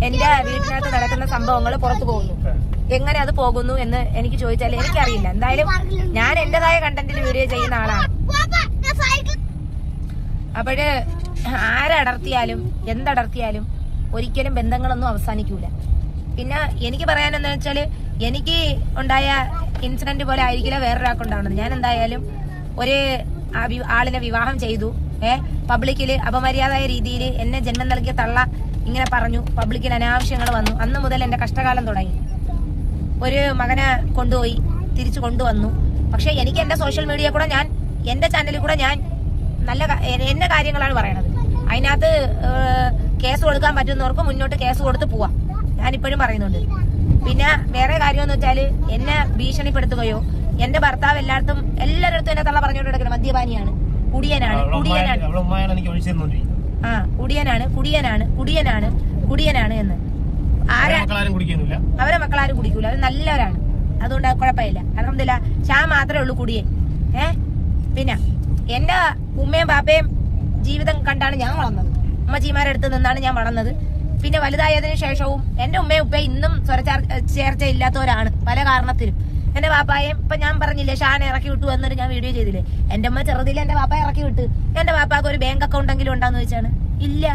എന്റെ വീട്ടിനകത്ത് നടക്കുന്ന സംഭവങ്ങൾ പുറത്തു പോകുന്നു. എങ്ങനെ അത് പോകുന്നു എന്ന് എനിക്ക് ചോദിച്ചാൽ എനിക്കറിയില്ല. എന്തായാലും ഞാൻ എന്റേതായ കണ്ടന്റിൽ വീഡിയോ ചെയ്യുന്ന ആളാണ്. അപ്പോഴ് ആരടർത്തിയാലും എന്തടർത്തിയാലും ഒരിക്കലും ബന്ധങ്ങളൊന്നും അവസാനിക്കൂല. പിന്നെ എനിക്ക് പറയാനെന്താ വെച്ചാല്, എനിക്ക് ഉണ്ടായ ഇൻസിഡന്റ് പോലെ ആയിരിക്കില്ല വേറൊരാൾക്കുണ്ടാവുന്നത്. ഞാൻ എന്തായാലും ഒരു ആളിനെ വിവാഹം ചെയ്തു. പബ്ലിക്കില് അപമര്യാദായ രീതിയിൽ എന്നെ ജന്മം നൽകിയ തള്ള ഇങ്ങനെ പറഞ്ഞു. പബ്ലിക്കിൽ അനാവശ്യങ്ങൾ വന്നു. അന്ന് മുതൽ എന്റെ കഷ്ടകാലം തുടങ്ങി. ഒരു മകനെ കൊണ്ടുപോയി തിരിച്ചു കൊണ്ടുവന്നു. പക്ഷെ എനിക്ക് എന്റെ സോഷ്യൽ മീഡിയ കൂടെ ഞാൻ എന്റെ ചാനലിൽ കൂടെ ഞാൻ നല്ല എന്റെ കാര്യങ്ങളാണ് പറയണത്. അതിനകത്ത് കേസ് കൊടുക്കാൻ പറ്റുന്നവർക്ക് മുന്നോട്ട് കേസ് കൊടുത്ത് പോവാം. ഞാനിപ്പോഴും പറയുന്നുണ്ട്. പിന്നെ വേറെ കാര്യമെന്ന് വെച്ചാല് എന്നെ ഭീഷണിപ്പെടുത്തുകയോ എന്റെ ഭർത്താവ് എല്ലായിടത്തും എന്നെ തള്ള പറഞ്ഞോണ്ട് കിടക്കണം. മദ്യപാനിയാണ്, കുടിയനാണ് എന്ന് അവരെ മക്കളാരും കുടിക്കൂല. അവർ നല്ലവരാണ്, അതുകൊണ്ട് കുഴപ്പമില്ല. അൽഹംദുലില്ലാ. ഷാ മാത്രമേ ഉള്ളൂ കുടിയൻ. പിന്നെ എന്റെ ഉമ്മയും പാപ്പയും ജീവിതം കണ്ടാണ് ഞാൻ വളർന്നത്. ഉമ്മച്ചിമാരുടെ അടുത്ത് നിന്നാണ് ഞാൻ വളർന്നത്. പിന്നെ വലുതായതിനു ശേഷവും എന്റെ ഉമ്മയും ഉപ്പയും ഇന്നും ചേർച്ച ഇല്ലാത്തവരാണ് പല കാരണത്തിലും. എന്റെ പാപ്പായും ഇപ്പൊ ഞാൻ പറഞ്ഞില്ലേ, ഷാനെ ഇറക്കി വിട്ടു എന്നൊരു ഞാൻ വീഡിയോ ചെയ്തില്ലേ. എന്റെ അമ്മ ചെറുതിൽ എന്റെ പാപ്പ ഇറക്കി വിട്ട്. എന്റെ പാപ്പാക്ക് ഒരു ബാങ്ക് അക്കൗണ്ട് എങ്കിലും ഉണ്ടാന്ന് ചോദിച്ചാണ്. ഇല്ല.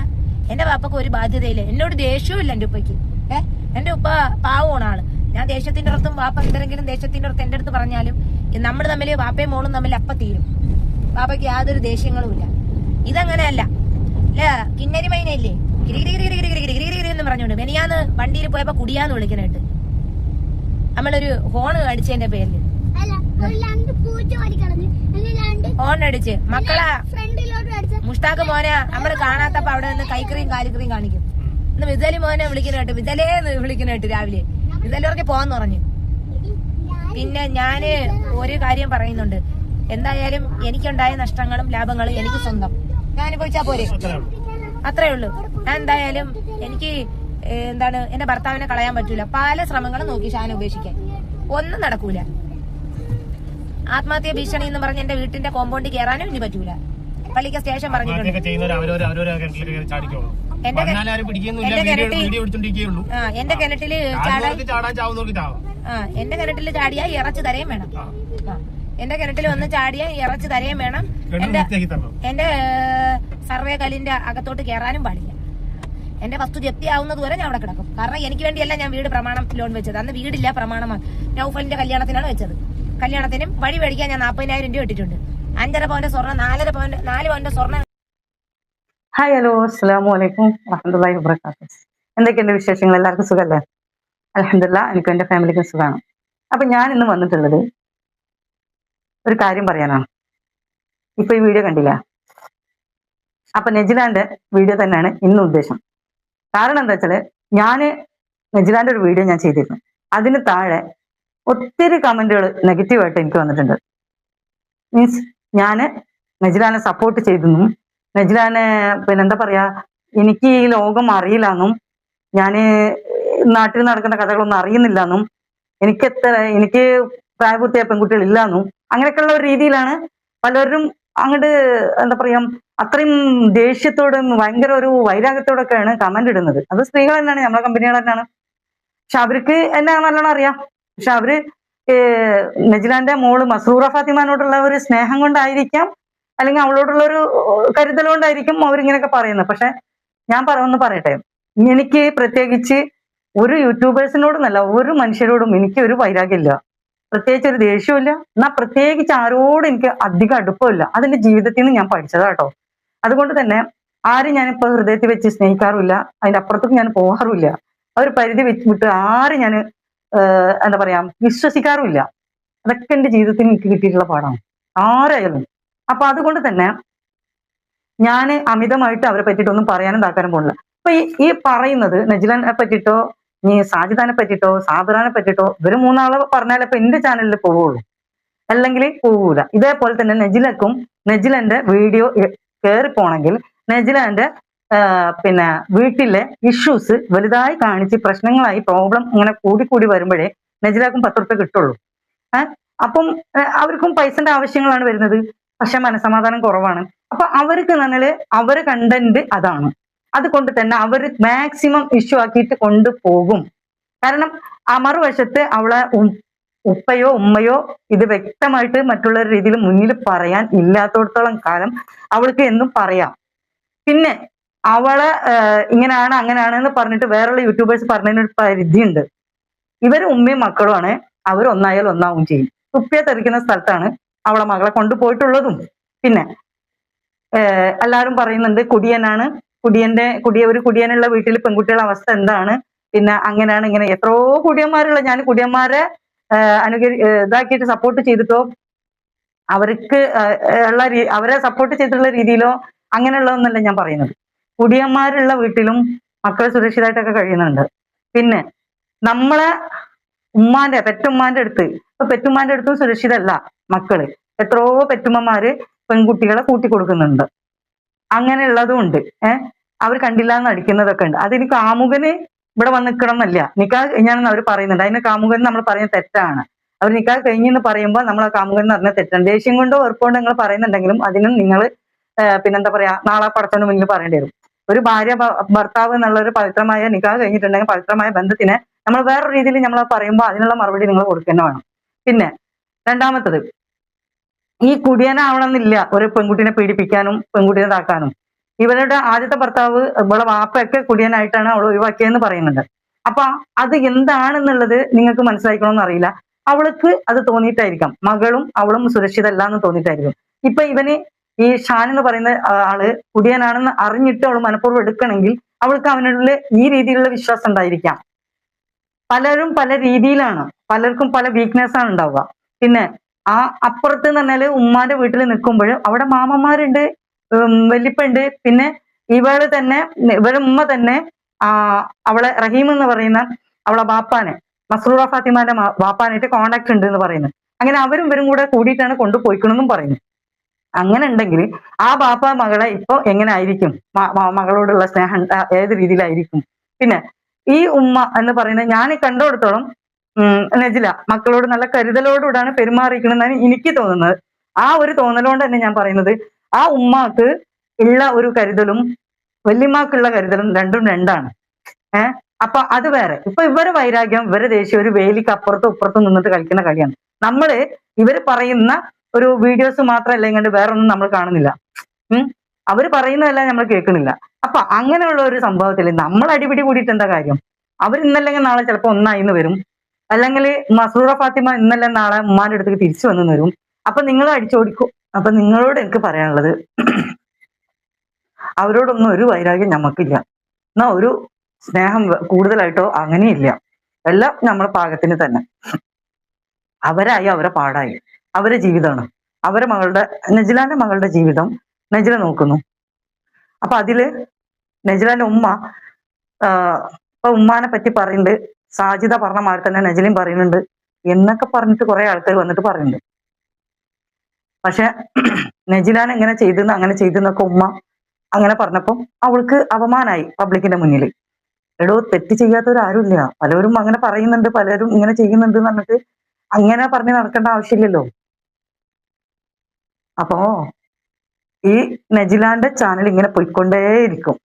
എന്റെ പാപ്പക്ക് ഒരു ബാധ്യതയില്ല. എന്നോട് ദേഷ്യവും ഇല്ല എന്റെ ഉപ്പയ്ക്ക്. എന്റെ ഉപ്പ പാവമാണ് ആള്. ഞാൻ ദേഷ്യത്തിന്റെ അടുത്തും പാപ്പ എന്തെങ്കിലും ദേഷ്യത്തിന്റെ അടുത്ത് എന്റെ അടുത്ത് പറഞ്ഞാലും നമ്മൾ തമ്മിൽ പാപ്പയും മോളും തമ്മിൽ അപ്പ തീരും. പാപ്പയ്ക്ക് യാതൊരു ദേഷ്യങ്ങളും ഇല്ല. ഇതങ്ങനെയല്ല. കിന്നരി മൈനയില്ലേ ഗിരിഗിരി എന്ന് പറഞ്ഞോണ്ട് മെനിയാന്ന് വണ്ടിയിൽ പോയപ്പോ കുടിയാന്ന് വിളിക്കണേട്ട് നമ്മളൊരു ഹോൺ അടിച്ചതിന്റെ പേരില് ഹോൺ അടിച്ച് മക്കളെ മുഷ്താഖ് മോനെ നമ്മള് കാണാത്തപ്പോ അവിടെ നിന്ന് കൈക്കറിയും കാലിക്കറിയും കാണിക്കും. ഇന്ന് വിജലി മോനെ വിളിക്കണേട്ട്, വിജലേന്ന് വിളിക്കണേട്ട് രാവിലെ. വിജലവർക്ക് പോവാന്ന് പറഞ്ഞു. പിന്നെ ഞാന് ഒരു കാര്യം പറയുന്നുണ്ട്. എന്തായാലും എനിക്കുണ്ടായ നഷ്ടങ്ങളും ലാഭങ്ങളും എനിക്ക് സ്വന്തം. ഞാൻ അനുഭവിച്ചാ പോരെ, അത്രേ ഉള്ളൂ. ഞാൻ എന്തായാലും എനിക്ക് എന്റെ ഭർത്താവിനെ കളയാൻ പറ്റൂല. പല ശ്രമങ്ങളും നോക്കി ഷാനെ ഉപേക്ഷിക്കാൻ, ഒന്നും നടക്കൂല. ആത്മഹത്യ ഭീഷണി എന്ന് പറഞ്ഞ് എന്റെ വീട്ടിന്റെ കോമ്പൗണ്ടിൽ കയറാനും ഇനി പറ്റൂല. പള്ളിക്ക് സ്റ്റേഷൻ പറഞ്ഞിട്ടുണ്ട്. എന്റെ കിണറ്റില് ചാടിയാ ഇറച്ചു തരയും വേണം. എന്റെ കിണറ്റിൽ വന്ന് ചാടിയാ ഇറച്ചു തരയും വേണം. എന്റെ സർവേ കല്ലിന്റെ അകത്തോട്ട് കയറാനും പാടില്ല. എന്റെ വസ്തു ജപ്തിയാവുന്നത് വരെ ഞാൻ അവിടെ കിടക്കും. കാരണം എനിക്ക് വേണ്ടിയല്ല ഞാൻ വീട് പ്രമാണം ലോൺ വെച്ചത്. അന്ന് വീടില്ല, പ്രമാണമാണ്. നൗഫലിന്റെ കല്യാണത്തിനാണ് വെച്ചത്. കല്യാണത്തിനും വഴി മേടിക്കാൻ ഞാൻ 40,000 രൂപ ഇട്ടിട്ടുണ്ട്. 5.5 പവന്റെ സ്വർണ്ണം, 4 പവന്റെ സ്വർണ്ണം. ഹായ്, ഹലോ, അസ്സലാമു അലൈക്കും വറഹ്മത്തുള്ളാഹി വബറകാതുഹു. എന്തൊക്കെയുണ്ട് വിശേഷങ്ങൾ? എല്ലാവർക്കും സുഖമല്ലേ? അൽഹംദുലില്ലാ, എനിക്കും എന്റെ ഫാമിലിക്കും സുഖമാണ്. അപ്പൊ ഞാൻ ഇന്ന് വന്നിട്ടുള്ളത് ഒരു കാര്യം പറയാനാണ്. ഇപ്പൊ ഈ വീഡിയോ കണ്ടില്ല. അപ്പൊ നെജിലാന്റെ വീഡിയോ തന്നെയാണ് ഇന്ന് ഉദ്ദേശം. കാരണം എന്താ വെച്ചാല്, നെജിലാന്റെ ഒരു വീഡിയോ ഞാൻ ചെയ്തിരുന്നു. അതിന് താഴെ ഒത്തിരി കമന്റുകൾ നെഗറ്റീവായിട്ട് എനിക്ക് വന്നിട്ടുണ്ട്. മീൻസ് ഞാന് നെജിലാനെ സപ്പോർട്ട് ചെയ്തെന്നും, നെജിലാനെ പിന്നെന്താ പറയാ, എനിക്ക് ഈ ലോകം അറിയില്ലെന്നും, ഞാന് നാട്ടിൽ നടക്കുന്ന കഥകളൊന്നും അറിയുന്നില്ല എന്നും, എനിക്ക് പ്രായപൂർത്തിയായ പെൺകുട്ടികൾ ഇല്ലാന്നും, അങ്ങനെയൊക്കെയുള്ള ഒരു രീതിയിലാണ് പലരും അങ്ങോട്ട് എന്താ പറയാ, അത്രയും ദേഷ്യത്തോടും ഭയങ്കര ഒരു വൈരാഗ്യത്തോടൊക്കെയാണ് കമന്റ് ഇടുന്നത്. അത് സ്ത്രീകൾ തന്നെയാണ്, നമ്മളെ കമ്പനികൾ തന്നെയാണ്. പക്ഷെ അവർക്ക് എന്നെ നല്ലോണം അറിയാം. പക്ഷെ അവര് നെജിലാന്റെ മോള് മസ്റൂറ ഫാത്തിമാനോടുള്ള ഒരു സ്നേഹം കൊണ്ടായിരിക്കാം, അല്ലെങ്കിൽ അവളോടുള്ള ഒരു കരുതൽ കൊണ്ടായിരിക്കും അവരിങ്ങനെയൊക്കെ പറയുന്നത്. പക്ഷെ ഞാൻ ഒന്ന് പറയട്ടെ, എനിക്ക് പ്രത്യേകിച്ച് ഒരു യൂട്യൂബേഴ്സിനോടും ഒരു മനുഷ്യരോടും എനിക്ക് ഒരു വൈരാഗ്യമില്ല, പ്രത്യേകിച്ച് ഒരു ദേഷ്യമില്ല. എന്നാൽ പ്രത്യേകിച്ച് ആരോടും എനിക്ക് അധികം അടുപ്പമില്ല. അതിന്റെ ജീവിതത്തിൽ നിന്ന് ഞാൻ പഠിച്ചതാ കേട്ടോ. അതുകൊണ്ട് തന്നെ ആരും ഞാനിപ്പോ ഹൃദയത്തിൽ വെച്ച് സ്നേഹിക്കാറുമില്ല, അതിന്റെ അപ്പുറത്തേക്ക് ഞാൻ പോകാറുമില്ല. ആ ഒരു പരിധി വിട്ട് ആരും ഞാൻ എന്താ പറയാ വിശ്വസിക്കാറുമില്ല. അതൊക്കെ എന്റെ ജീവിതത്തിൽ എനിക്ക് കിട്ടിയിട്ടുള്ള പാഠമാണ്, ആരായാലും. അപ്പൊ അതുകൊണ്ട് തന്നെ ഞാൻ അമിതമായിട്ട് അവരെ പറ്റിയിട്ടൊന്നും പറയാനും ഇതാക്കാനും പോണില്ല. അപ്പൊ ഈ പറയുന്നത് നെജിലാനെ പറ്റിയിട്ടോ, ഇനി സാജിദാനെ പറ്റിയിട്ടോ, സാബിറാനെ പറ്റിയിട്ടോ, ഇവര് മൂന്നാളെ പറഞ്ഞാലേ ഇപ്പൊ എന്റെ ചാനലിൽ പോവുള്ളൂ, അല്ലെങ്കിൽ പോകൂല. ഇതേപോലെ തന്നെ നെജിലന്റെ വീഡിയോ കയറി പോണെങ്കിൽ നെജിലാന്റെ പിന്നെ വീട്ടിലെ ഇഷ്യൂസ് വലുതായി കാണിച്ച് പ്രശ്നങ്ങളായി പ്രോബ്ലം ഇങ്ങനെ കൂടി വരുമ്പോഴേ നെജിലാക്കും 10 ഉറുപ്പിക കിട്ടുള്ളൂ. അപ്പം അവർക്കും പൈസന്റെ ആവശ്യങ്ങളാണ് വരുന്നത്. പക്ഷെ മനസമാധാനം കുറവാണ്. അപ്പൊ അവർക്ക് പറഞ്ഞാല് അവരെ കണ്ടന്റ് അതാണ്. അതുകൊണ്ട് തന്നെ അവർ മാക്സിമം ഇഷ്യൂ ആക്കിയിട്ട് കൊണ്ടുപോകും. കാരണം ആ മറുവശത്ത് അവളെ ഉപ്പയോ ഉമ്മയോ ഇത് വ്യക്തമായിട്ട് മറ്റുള്ള രീതിയിൽ മുന്നിൽ പറയാൻ ഇല്ലാത്തടത്തോളം കാലം അവൾക്ക് എന്നും പറയാം. പിന്നെ അവളെ ഇങ്ങനെയാണ് അങ്ങനെയാണ് എന്ന് പറഞ്ഞിട്ട് വേറെയുള്ള യൂട്യൂബേഴ്സ് പറഞ്ഞതിനൊരു പരിധിയുണ്ട്. ഇവര് ഉമ്മയും മക്കളുമാണ്, അവർ ഒന്നായാൽ ഒന്നാവും ചെയ്യും. തുപ്പിയെ തെറിക്കുന്ന സ്ഥലത്താണ് അവളെ മകളെ കൊണ്ടുപോയിട്ടുള്ളതും. പിന്നെ എല്ലാവരും പറയുന്നുണ്ട് കുടിയനാണ്, ഒരു കുടിയനുള്ള വീട്ടിൽ പെൺകുട്ടികളുടെ അവസ്ഥ എന്താണ്, പിന്നെ അങ്ങനെയാണ് ഇങ്ങനെ എത്രയോ കുടിയന്മാരുള്ള, ഞാൻ കുടിയന്മാരെ ഇതാക്കിയിട്ട് സപ്പോർട്ട് ചെയ്തിട്ടോ അവർക്ക് ഉള്ള അവരെ സപ്പോർട്ട് ചെയ്തിട്ടുള്ള രീതിയിലോ അങ്ങനെയുള്ളതൊന്നല്ല ഞാൻ പറയുന്നത്. കുടിയന്മാരുള്ള വീട്ടിലും മക്കൾ സുരക്ഷിതമായിട്ടൊക്കെ കഴിയുന്നുണ്ട്. പിന്നെ നമ്മളെ പെറ്റുമ്മാന്റെ അടുത്ത്, ഇപ്പൊ പെറ്റുമ്മാന്റെ അടുത്തും സുരക്ഷിതല്ല മക്കള്. എത്രയോ പെറ്റുമ്മമാര് പെൺകുട്ടികളെ കൂട്ടിക്കൊടുക്കുന്നുണ്ട്. അങ്ങനെയുള്ളതും ഉണ്ട്. അവർ കണ്ടില്ല എന്ന് അടിക്കുന്നതൊക്കെ ഉണ്ട്. അതിന് കാമുകന് ഇവിടെ വന്ന് നിൽക്കണം എന്നല്ല, നിക്കാഹ് കഴിഞ്ഞാണെന്ന് അവർ പറയുന്നുണ്ട്. അതിന് കാമുകൻ നമ്മൾ പറയുന്നത് തെറ്റാണ്. അവർ നിക്കാഹ് കഴിഞ്ഞെന്ന് പറയുമ്പോൾ നമ്മൾ ആ കാമുകൻ എന്ന് പറഞ്ഞാൽ തെറ്റാണ്. ദേഷ്യം കൊണ്ടോ വെറുപ്പുകൊണ്ടോ നിങ്ങൾ പറയുന്നുണ്ടെങ്കിലും അതിനും നിങ്ങൾ പിന്നെന്താ പറയാ, നാളെ പടച്ചവന്റെ മുന്നിൽ പറയേണ്ടി വരും. ഒരു ഭാര്യ ഭർത്താവ് എന്നുള്ള ഒരു പവിത്രമായ നിക്കാഹ് കഴിഞ്ഞിട്ടുണ്ടെങ്കിൽ പവിത്രമായ ബന്ധത്തിനെ നമ്മൾ വേറൊരു രീതിയിൽ നമ്മൾ പറയുമ്പോൾ അതിനുള്ള മറുപടി നിങ്ങൾ കൊടുക്കുക വേണം. പിന്നെ രണ്ടാമത്തത്, ഈ കുടിയനാവണമെന്നില്ല ഒരു പെൺകുട്ടിനെ പീഡിപ്പിക്കാനും പെൺകുട്ടിനെ ഇതാക്കാനും. ഇവരുടെ ആദ്യത്തെ ഭർത്താവ് ഇവളെ വാപ്പയൊക്കെ കുടിയനായിട്ടാണ് അവൾ ഒഴിവാക്കിയതെന്ന് പറയുന്നുണ്ട്. അപ്പൊ അത് എന്താണെന്നുള്ളത് നിങ്ങൾക്ക് മനസ്സിലാക്കണമെന്ന് അറിയില്ല. അവൾക്ക് അത് തോന്നിയിട്ടായിരിക്കാം, മകളും അവളും സുരക്ഷിതല്ല എന്ന് തോന്നിയിട്ടായിരിക്കും. ഇപ്പൊ ഇവന് ഈ ഷാൻ എന്ന് പറയുന്ന ആള് കുടിയനാണെന്ന് അറിഞ്ഞിട്ട് അവൾ മനഃപൂർവ്വം എടുക്കണമെങ്കിൽ അവൾക്ക് അവനുള്ള ഈ രീതിയിലുള്ള വിശ്വാസം ഉണ്ടായിരിക്കാം. പലരും പല രീതിയിലാണ്, പലർക്കും പല വീക്ക്നെസ് ആണ് ഉണ്ടാവുക. പിന്നെ ആ അപ്പുറത്ത് എന്ന് പറഞ്ഞാല് ഉമ്മാന്റെ വീട്ടിൽ നിൽക്കുമ്പോൾ അവിടെ മാമന്മാരുണ്ട്, വല്യപ്പുണ്ട്. പിന്നെ ഇവള് തന്നെ, ഇവരുടെ ഉമ്മ തന്നെ അവളെ റഹീം എന്ന് പറയുന്ന അവളെ ബാപ്പാനെ, മസ്റൂറ ഫാത്തിമാന്റെ ബാപ്പാനായിട്ട് കോണ്ടാക്ട് ഉണ്ട് എന്ന് പറയുന്നു. അങ്ങനെ അവരും ഇവരും കൂടെ കൂടിയിട്ടാണ് കൊണ്ടുപോയിക്കണമെന്നും പറയുന്നു. അങ്ങനെ ഉണ്ടെങ്കിൽ ആ ബാപ്പ മകളെ ഇപ്പൊ എങ്ങനെ ആയിരിക്കും, മകളോടുള്ള സ്നേഹം ഏത് രീതിയിലായിരിക്കും? പിന്നെ ഈ ഉമ്മ എന്ന് പറയുന്നത് ഞാൻ കണ്ടുകൊടുത്തോളം നജില മക്കളോട് നല്ല കരുതലോടുകൂടാണ് പെരുമാറിയിരിക്കണമെന്നാണ് എനിക്ക് തോന്നുന്നത്. ആ ഒരു തോന്നലുകൊണ്ട് തന്നെ ഞാൻ പറയുന്നത്, ആ ഉമ്മാക്ക് ഉള്ള ഒരു കരുതലും വല്യമ്മക്കുള്ള കരുതലും രണ്ടും രണ്ടാണ്. അപ്പൊ അത് വേറെ. ഇപ്പൊ ഇവരെ വൈരാഗ്യം, ഇവരെ ദേഷ്യം ഒരു വേലിക്ക് അപ്പുറത്തും ഇപ്പുറത്തും നിന്നിട്ട് കളിക്കുന്ന കളിയാണ്. നമ്മള് ഇവര് പറയുന്ന ഒരു വീഡിയോസ് മാത്രമല്ല ഇങ്ങോട്ട് വേറെ ഒന്നും നമ്മൾ കാണുന്നില്ല. അവർ പറയുന്നതെല്ലാം നമ്മൾ കേൾക്കുന്നില്ല. അപ്പൊ അങ്ങനെയുള്ള ഒരു സംഭവത്തിൽ നമ്മൾ അടിപിടി കൂടിയിട്ട് എന്താ കാര്യം? അവർ ഇന്നല്ലെങ്കിൽ നാളെ ചിലപ്പോൾ ഒന്നായിന്ന് വരും, അല്ലെങ്കിൽ മസ്റൂറ ഫാത്തിമ ഇന്നല്ല നാളെ ഉമ്മാന്റെ അടുത്തേക്ക് തിരിച്ചു വന്നു വരും. അപ്പൊ നിങ്ങൾ അടിച്ചോടിക്കും. അപ്പൊ നിങ്ങളോട് എനിക്ക് പറയാനുള്ളത്, അവരോടൊന്നും ഒരു വൈരാഗ്യം നമുക്കില്ല, എന്നാ ഒരു സ്നേഹം കൂടുതലായിട്ടോ അങ്ങനെയില്ല. എല്ലാം നമ്മുടെ പാകത്തിന് തന്നെ. അവരായി അവരെ പാടായി, അവരെ ജീവിതമാണ്, അവരെ മകളുടെ നജിലാന്റെ മകളുടെ ജീവിതം നജില നോക്കുന്നു. അപ്പൊ അതില് നജിലാന്റെ ഉമ്മ ഇപ്പൊ ഉമ്മാനെ പറ്റി പറയുന്നുണ്ട്, സാജിദ പറഞ്ഞ മാതിരി തന്നെ നജിലയും പറയുന്നുണ്ട് എന്നൊക്കെ പറഞ്ഞിട്ട് കുറെ ആൾക്കാർ വന്നിട്ട് പറയുന്നുണ്ട്. പക്ഷെ നജിലാൻ എങ്ങനെ ചെയ്തെന്ന് അങ്ങനെ ചെയ്തെന്നൊക്കെ ഉമ്മ അങ്ങനെ പറഞ്ഞപ്പം അവൾക്ക് അപമാനായി പബ്ലിക്കിന്റെ മുന്നിൽ. എടോ, തെറ്റ് ചെയ്യാത്തവരാരുമില്ല, പലരും അങ്ങനെ പറയുന്നുണ്ട്, പലരും ഇങ്ങനെ ചെയ്യുന്നുണ്ട് എന്ന് പറഞ്ഞിട്ട് അങ്ങനെ പറഞ്ഞ് നടക്കേണ്ട ആവശ്യമില്ലല്ലോ. അപ്പോ ഈ നജിലാന്റെ ചാനൽ ഇങ്ങനെ പോയിക്കൊണ്ടേയിരിക്കും,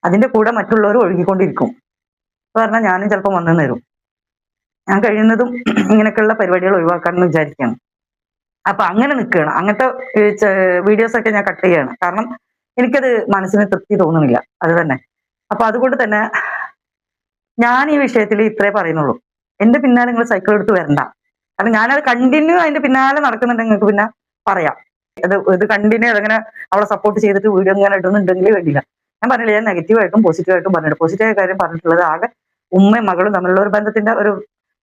അതിന്റെ കൂടെ മറ്റുള്ളവർ ഒഴുകിക്കൊണ്ടിരിക്കും. പറഞ്ഞാൽ ഞാനും ചിലപ്പോൾ വന്നു തരും. ഞാൻ കഴിയുന്നതും ഇങ്ങനെയൊക്കെയുള്ള പരിപാടികൾ ഒഴിവാക്കാമെന്ന് വിചാരിക്കുകയാണ്. അപ്പൊ അങ്ങനെ നിൽക്കുകയാണ്. അങ്ങനത്തെ വീഡിയോസ് ഒക്കെ ഞാൻ കട്ട് ചെയ്യണം. കാരണം എനിക്കത് മനസ്സിന് തൃപ്തി തോന്നുന്നില്ല, അത് തന്നെ. അപ്പൊ അതുകൊണ്ട് തന്നെ ഞാൻ ഈ വിഷയത്തിൽ ഇത്രേ പറയുന്നുള്ളൂ. എന്റെ പിന്നാലെ നിങ്ങൾ സൈക്കിൾ എടുത്ത് വരണ്ട. കാരണം ഞാനത് കണ്ടിന്യൂ അതിന്റെ പിന്നാലെ നടക്കുന്നുണ്ടെങ്കിൽ നിങ്ങൾക്ക് പിന്നെ പറയാം. ഇത് കണ്ടിന്യൂ അതങ്ങനെ അവളെ സപ്പോർട്ട് ചെയ്തിട്ട് വീഡിയോ ഇങ്ങനെ ഇടുന്നുണ്ടെങ്കിൽ വേണ്ടില്ല. ഞാൻ പറഞ്ഞില്ല, ഞാൻ നെഗറ്റീവായിട്ടും പോസിറ്റീവായിട്ടും പറഞ്ഞിട്ട്, പോസിറ്റീവായ കാര്യം പറഞ്ഞിട്ടുള്ളത് ആകെ ഉമ്മയും മകളും തമ്മിലുള്ള ഒരു ബന്ധത്തിന്റെ ഒരു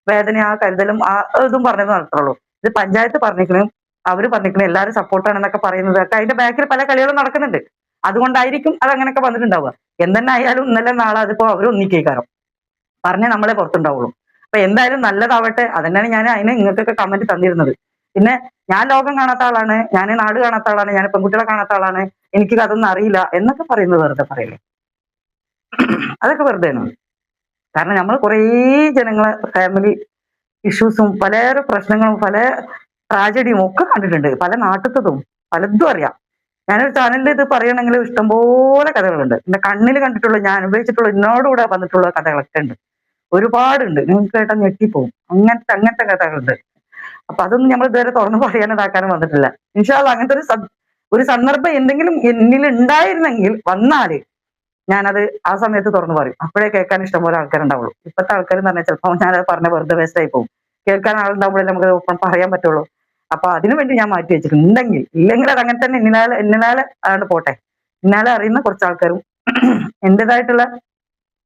വേദന, ആ കരുതലും ആ ഇതും പറഞ്ഞത് നടത്തുള്ളൂ. ഇത് പഞ്ചായത്ത് പറഞ്ഞിരിക്കണം, അവര് പറഞ്ഞിരിക്കണം, എല്ലാവരും സപ്പോർട്ടാണെന്നൊക്കെ പറയുന്നതൊക്കെ അതിന്റെ ബാക്കിൽ പല കളികളും നടക്കുന്നുണ്ട്. അതുകൊണ്ടായിരിക്കും അത് അങ്ങനെയൊക്കെ വന്നിട്ടുണ്ടാവുക. എന്തെന്നെ ആയാലും ഇന്നലെ നാളെ അതിപ്പോ അവർ ഒന്നിക്കേക്കാരം പറഞ്ഞ് നമ്മളെ പുറത്തുണ്ടാവുള്ളൂ. അപ്പൊ എന്തായാലും നല്ലതാവട്ടെ. അതന്നെയാണ് ഞാൻ അതിന് നിങ്ങൾക്കൊക്കെ കമന്റ് തന്നിരുന്നത്. പിന്നെ ഞാൻ ലോകം കാണാത്ത ആളാണ്, ഞാൻ നാട് കാണാത്ത ആളാണ്, ഞാൻ പെൺകുട്ടികളെ കാണാത്ത ആളാണ്, എനിക്ക് അതൊന്നും അറിയില്ല എന്നൊക്കെ പറയുന്നത് വെറുതെ പറയല്ലേ. അതൊക്കെ വെറുതെയാണ്. കാരണം നമ്മൾ കുറേ ജനങ്ങളെ ഫാമിലി ഇഷ്യൂസും പല പ്രശ്നങ്ങളും പല ട്രാജഡിയും ഒക്കെ കണ്ടിട്ടുണ്ട്. പല നാട്ടിലത്തതും പലതും അറിയാം. ഞാനൊരു ചാനലിൽ ഇത് പറയണമെങ്കിൽ ഇഷ്ടംപോലെ കഥകളുണ്ട്. എന്റെ കണ്ണിൽ കണ്ടിട്ടുള്ള, ഞാൻ അനുഭവിച്ചിട്ടുള്ള, എന്നോടുകൂടെ വന്നിട്ടുള്ള കഥകളൊക്കെ ഉണ്ട്, ഒരുപാടുണ്ട്. നിങ്ങൾക്ക് കേട്ടാൽ ഞെട്ടിപ്പോവും. അങ്ങനത്തെ കഥകളുണ്ട്. അപ്പൊ അതൊന്നും നമ്മൾ ഇതുവരെ തുറന്നു പറയാനും ഇതാക്കാനും വന്നിട്ടില്ല. ഇൻഷാ അല്ലാഹ് അങ്ങനത്തെ ഒരു സന്ദർഭം എന്തെങ്കിലും എന്നിൽ ഉണ്ടായിരുന്നെങ്കിൽ വന്നാല് ഞാനത് ആ സമയത്ത് തുറന്നു പറയും. അപ്പോഴേ കേൾക്കാൻ ഇഷ്ടംപോലെ ആൾക്കാരുണ്ടാവുള്ളൂ. ഇപ്പോഴത്തെ ആൾക്കാർ എന്ന് പറഞ്ഞാൽ ചിലപ്പോൾ ഞാനത് പറഞ്ഞ വെറുതെ വേസ്റ്റ് ആയി പോകും. കേൾക്കാൻ ആളുണ്ടാവുമ്പോഴേ നമുക്ക് പറയാൻ പറ്റുള്ളൂ. അപ്പൊ അതിനു വേണ്ടി ഞാൻ മാറ്റി വെച്ചിട്ടുണ്ട്. ഉണ്ടെങ്കിൽ, ഇല്ലെങ്കിൽ അത് അങ്ങനെ തന്നെ എന്നിനാലെ ആണ്ട് പോട്ടെ. എന്നാലെ അറിയുന്ന കുറച്ച് ആൾക്കാരും എന്റേതായിട്ടുള്ള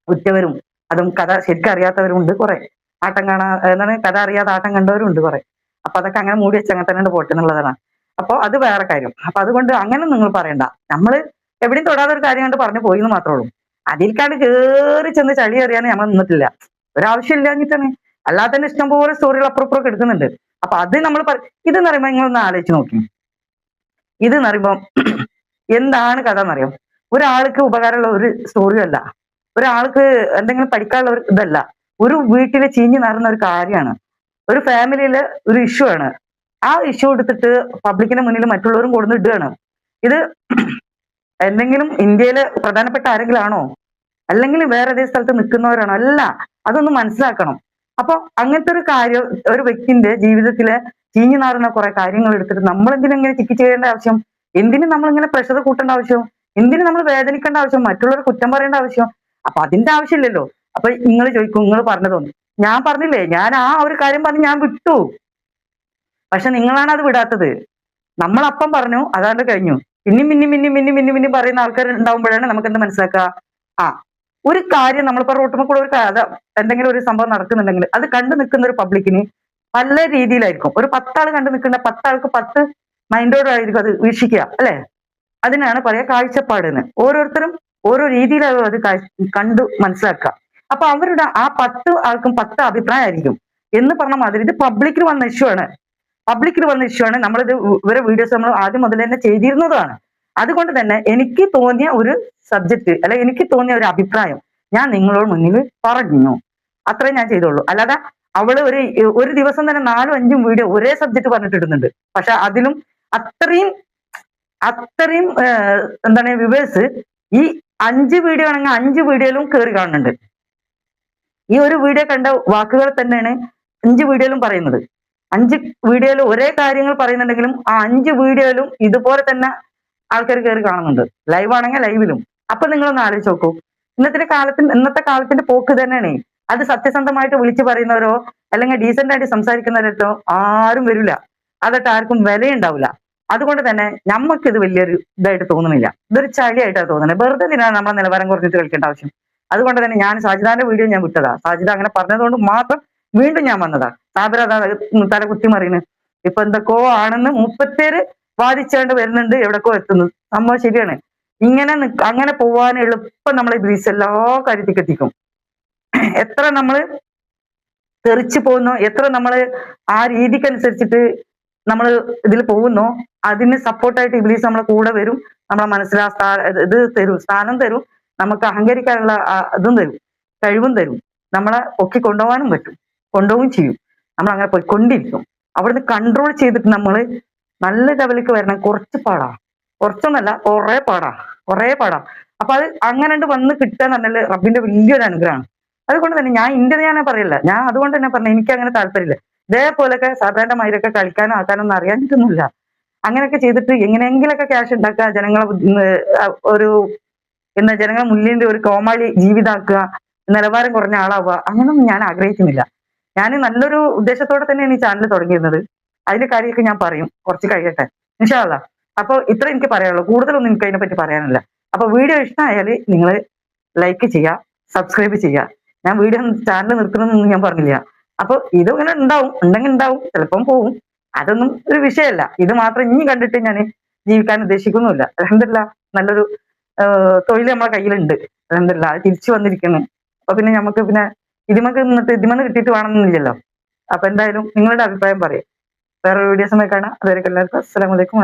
ഉറ്റവരും, അതും കഥ ശരിക്കും അറിയാത്തവരും ഉണ്ട് കുറെ. ആട്ടം കാണാ എന്താണ് കഥ അറിയാതെ ആട്ടം കണ്ടവരും ഉണ്ട് കുറെ. അപ്പൊ അതൊക്കെ അങ്ങനെ മൂടി വെച്ച് അങ്ങനെ തന്നെ പോട്ടെ എന്നുള്ളതാണ്. അപ്പൊ അത് വേറെ കാര്യം. അപ്പൊ അതുകൊണ്ട് അങ്ങനെ നിങ്ങൾ പറയണ്ട. നമ്മള് എവിടെയും തൊടാതെ ഒരു കാര്യം കണ്ട് പറഞ്ഞു പോയി എന്ന് മാത്രമേ ഉള്ളൂ. അതിൽക്കാണ്ട് കേറി ചെന്ന് ചളി അറിയാൻ നമ്മൾ നിന്നിട്ടില്ല. ഒരാവശ്യമില്ലാഞ്ഞിട്ടാണ്. അല്ലാതെ തന്നെ ഇഷ്ടംപോലെ സ്റ്റോറികൾ അപ്പുറം എടുക്കുന്നുണ്ട്. അപ്പൊ അത് നമ്മൾ ഇതെന്ന് പറയുമ്പോ നിങ്ങളൊന്ന് ആലോചിച്ച് നോക്കി. ഇതെന്ന് പറയുമ്പോ എന്താണ് കഥ എന്നറിയാം. ഒരാൾക്ക് ഉപകാരമുള്ള ഒരു സ്റ്റോറിയും അല്ല, ഒരാൾക്ക് എന്തെങ്കിലും പഠിക്കാനുള്ള ഒരു ഇതല്ല. ഒരു വീട്ടില് ചീഞ്ഞു നാറുന്ന ഒരു കാര്യമാണ്, ഒരു ഫാമിലിയിലെ ഒരു ഇഷ്യൂ ആണ്. ആ ഇഷ്യൂ എടുത്തിട്ട് പബ്ലിക്കിന്റെ മുന്നിൽ മറ്റുള്ളവരും കൊടുന്ന് ഇടുകയാണ്. ഇത് എന്തെങ്കിലും ഇന്ത്യയിലെ പ്രധാനപ്പെട്ട ആരെങ്കിലും ആണോ, അല്ലെങ്കിൽ വേറെ ഏതെങ്കിലും സ്ഥലത്ത് നിൽക്കുന്നവരാണോ? അല്ല. അതൊന്ന് മനസ്സിലാക്കണം. അപ്പൊ അങ്ങനത്തെ ഒരു കാര്യം ഒരു വ്യക്തിന്റെ ജീവിതത്തിലെ ചീഞ്ഞു നാറുന്ന കുറെ കാര്യങ്ങൾ എടുത്തിട്ട് നമ്മൾ എന്തിനെങ്ങനെ ചിക്കി ചെയ്യേണ്ട ആവശ്യം? എന്തിനും നമ്മൾ ഇങ്ങനെ പ്രഷർ കൂട്ടേണ്ട ആവശ്യം? എന്തിനും നമ്മൾ വേദനിക്കേണ്ട ആവശ്യം? മറ്റുള്ളവർ കുറ്റം പറയേണ്ട ആവശ്യം? അപ്പൊ അതിന്റെ ആവശ്യമില്ലല്ലോ. അപ്പൊ നിങ്ങൾ ചോദിക്കും, നിങ്ങൾ പറഞ്ഞതൊന്നും ഞാൻ പറഞ്ഞില്ലേ, ഞാൻ ആ ഒരു കാര്യം പറഞ്ഞ് ഞാൻ വിട്ടു. പക്ഷെ നിങ്ങളാണ് അത് വിടാത്തത്. നമ്മളപ്പം പറഞ്ഞു, അതാണ്ട് കഴിഞ്ഞു. പിന്നെയും പറയുന്ന ആൾക്കാർ ഉണ്ടാവുമ്പോഴാണ് നമുക്ക് എന്താ മനസ്സിലാക്കുക, ആ ഒരു കാര്യം നമ്മളിപ്പോ റോട്ടുമ്പോൾ കൂടെ ഒരു കഥ എന്തെങ്കിലും ഒരു സംഭവം നടക്കുന്നുണ്ടെങ്കിൽ അത് കണ്ടു നിൽക്കുന്ന ഒരു പബ്ലിക്കിന് പല രീതിയിലായിരിക്കും. ഒരു 10 ആൾ കണ്ടു നിൽക്കുന്ന 10 ആൾക്ക് 10 മൈൻഡോടായിരിക്കും അത് വീക്ഷിക്കുക, അല്ലെ? അതിനാണ് പറയാ കാഴ്ചപ്പാട് എന്ന്. ഓരോരുത്തരും ഓരോ രീതിയിലാണ് അത് കണ്ടു മനസ്സിലാക്കുക. അപ്പൊ അവരുടെ ആ 10 ആൾക്കും 10 അഭിപ്രായമായിരിക്കും. എന്ന് പറഞ്ഞ മാതിരി ഇത് പബ്ലിക്കിൽ വന്ന ഇഷ്യൂ ആണ്. നമ്മളിത് ഇവരെ വീഡിയോസ് നമ്മൾ ആദ്യം മുതൽ തന്നെ ചെയ്തിരുന്നതാണ്. അതുകൊണ്ട് തന്നെ എനിക്ക് തോന്നിയ ഒരു സബ്ജക്ട്, അല്ലെ എനിക്ക് തോന്നിയ ഒരു അഭിപ്രായം ഞാൻ നിങ്ങളോട് മുന്നിൽ പറഞ്ഞു. അത്രേ ഞാൻ ചെയ്തോളൂ. അല്ലാതെ അവള് ഒരു ദിവസം തന്നെ 4ഉം 5ഉം വീഡിയോ ഒരേ സബ്ജക്ട് പറഞ്ഞിട്ടിടുന്നുണ്ട്. പക്ഷെ അതിലും അത്രയും എന്താണ് വ്യൂവേഴ്സ് ഈ 5 വീഡിയോ ആണെങ്കിൽ 5 വീഡിയോയിലും കയറി കാണുന്നുണ്ട്. ഈ ഒരു വീഡിയോ കണ്ട വാക്കുകൾ തന്നെയാണ് 5 വീഡിയോയിലും പറയുന്നത്. 5 വീഡിയോയിലും ഒരേ കാര്യങ്ങൾ പറയുന്നുണ്ടെങ്കിലും ആ 5 വീഡിയോയിലും ഇതുപോലെ തന്നെ ആൾക്കാർ കയറി കാണുന്നുണ്ട്. ലൈവ് ആണെങ്കിൽ ലൈവിലും. അപ്പൊ നിങ്ങളൊന്ന് ആലോചിച്ച് നോക്കൂ. ഇന്നത്തെ കാലത്തിന്റെ പോക്ക് തന്നെയാണ്. അത് സത്യസന്ധമായിട്ട് വിളിച്ചു പറയുന്നവരോ അല്ലെങ്കിൽ ഡീസന്റ് ആയിട്ട് സംസാരിക്കുന്നവരോ ആരും വരില്ല. അതൊട്ട് ആർക്കും വിലയുണ്ടാവില്ല. അതുകൊണ്ട് തന്നെ നമുക്ക് ഇത് വലിയൊരു ഇതായിട്ട് തോന്നുന്നില്ല. ഇതൊരു ചളിയായിട്ടാണ് തോന്നുന്നത്. വെറുതെ എന്തിനാണ് നമ്മളെ നിലവാരം കുറഞ്ഞിട്ട് കളിക്കേണ്ട ആവശ്യം? അതുകൊണ്ട് തന്നെ ഞാൻ സാജിദാന്റെ വീഡിയോ ഞാൻ വിട്ടതാ. സാജിദ അങ്ങനെ പറഞ്ഞതുകൊണ്ട് മാത്രം വീണ്ടും ഞാൻ വന്നതാ. സാബിറ തല കുത്തി മറിയുന്നത് ഇപ്പൊ എന്തൊക്കെയോ ആണെന്ന് 30 വാദിച്ചാണ്ട് വരുന്നുണ്ട്, എവിടേക്കോ എത്തുന്നു. സംഭവം ശരിയാണ്. അങ്ങനെ പോവാൻ എളുപ്പം നമ്മളെ ഗ്രീസ് എല്ലാ കാര്യത്തിലേക്ക് എത്തിക്കും. എത്ര നമ്മൾ തെറിച്ചു പോകുന്നോ, എത്ര നമ്മൾ ആ രീതിക്കനുസരിച്ചിട്ട് നമ്മൾ ഇതിൽ പോകുന്നോ, അതിന് സപ്പോർട്ടായിട്ട് ഇബ്ലീസ് നമ്മളെ കൂടെ വരും. നമ്മളെ മനസ്സിലാ ഇത് തരും, സ്ഥാനം തരും, നമുക്ക് അഹങ്കരിക്കാനുള്ള ഇതും തരും, കഴിവും തരും. നമ്മളെ പൊക്കി കൊണ്ടുപോകാനും പറ്റും, കൊണ്ടുപോവുകയും ചെയ്യും. നമ്മൾ അങ്ങനെ പോയിക്കൊണ്ടിരിക്കും. അവിടുന്ന് കൺട്രോൾ ചെയ്തിട്ട് നമ്മൾ നല്ല ലെവലിലേക്ക് വരണം. കുറച്ച് പാടാ, കുറച്ചൊന്നല്ല, കുറേ പാടാ. അപ്പൊ അത് അങ്ങനെ വന്ന് കിട്ടുക എന്ന് പറഞ്ഞാൽ റബ്ബിന്റെ വലിയൊരു അനുഗ്രഹമാണ്. അതുകൊണ്ട് തന്നെ ഞാൻ പറയില്ല. ഞാൻ അതുകൊണ്ട് തന്നെ പറഞ്ഞു, എനിക്ക് അങ്ങനെ താല്പര്യമില്ല. ഇതേപോലൊക്കെ സാധാരണ മാതിരൊക്കെ കളിക്കാനോ ആക്കാനൊന്നും അറിയാനിട്ടൊന്നുമില്ല. അങ്ങനെയൊക്കെ ചെയ്തിട്ട് എങ്ങനെയെങ്കിലൊക്കെ ക്യാഷ് ഉണ്ടാക്കുക, ജനങ്ങളെ മുന്നിൽ ഒരു കോമാളി ജീവിതാക്കുക, നിലവാരം കുറഞ്ഞ ആളാവുക, അങ്ങനൊന്നും ഞാൻ ആഗ്രഹിക്കുന്നില്ല. ഞാൻ നല്ലൊരു ഉദ്ദേശത്തോടെ തന്നെയാണ് ഈ ചാനൽ തുടങ്ങിയിരുന്നത്. അതിന്റെ കാര്യമൊക്കെ ഞാൻ പറയും, കുറച്ച് കഴിയട്ടെ ഇൻഷാ അല്ലാഹ്. അപ്പൊ ഇത്ര എനിക്ക് പറയാനുള്ളൂ. കൂടുതലൊന്നും എനിക്ക് അതിനെപ്പറ്റി പറയാനില്ല. അപ്പൊ വീഡിയോ ഇഷ്ടമായാൽ നിങ്ങൾ ലൈക്ക് ചെയ്യുക, സബ്സ്ക്രൈബ് ചെയ്യുക. ഞാൻ ചാനൽ നിർത്തണമെന്നൊന്നും ഞാൻ പറഞ്ഞില്ല. അപ്പൊ ഇങ്ങനെ ഉണ്ടെങ്കിൽ ഉണ്ടാവും, ചിലപ്പം പോവും. അതൊന്നും ഒരു വിഷയമല്ല. ഇത് മാത്രം ഇനി കണ്ടിട്ട് ഞാൻ ജീവിക്കാൻ ഉദ്ദേശിക്കുന്നുമില്ല. അൽഹംദുലില്ലാഹ് നല്ലൊരു തൊഴിൽ നമ്മളെ കയ്യിലുണ്ട്. അൽഹംദുലില്ലാഹ് അത് തിരിച്ചു വന്നിരിക്കുന്നു. അപ്പൊ പിന്നെ നമുക്ക് ഇതിമന്ന് കിട്ടിയിട്ട് വേണമെന്നില്ലല്ലോ. അപ്പൊ എന്തായാലും നിങ്ങളുടെ അഭിപ്രായം പറയും. വേറെ വീഡിയോസുമായി കാണാം. അതുവരെ എല്ലാവർക്കും അസ്സലാമു അലൈക്കും.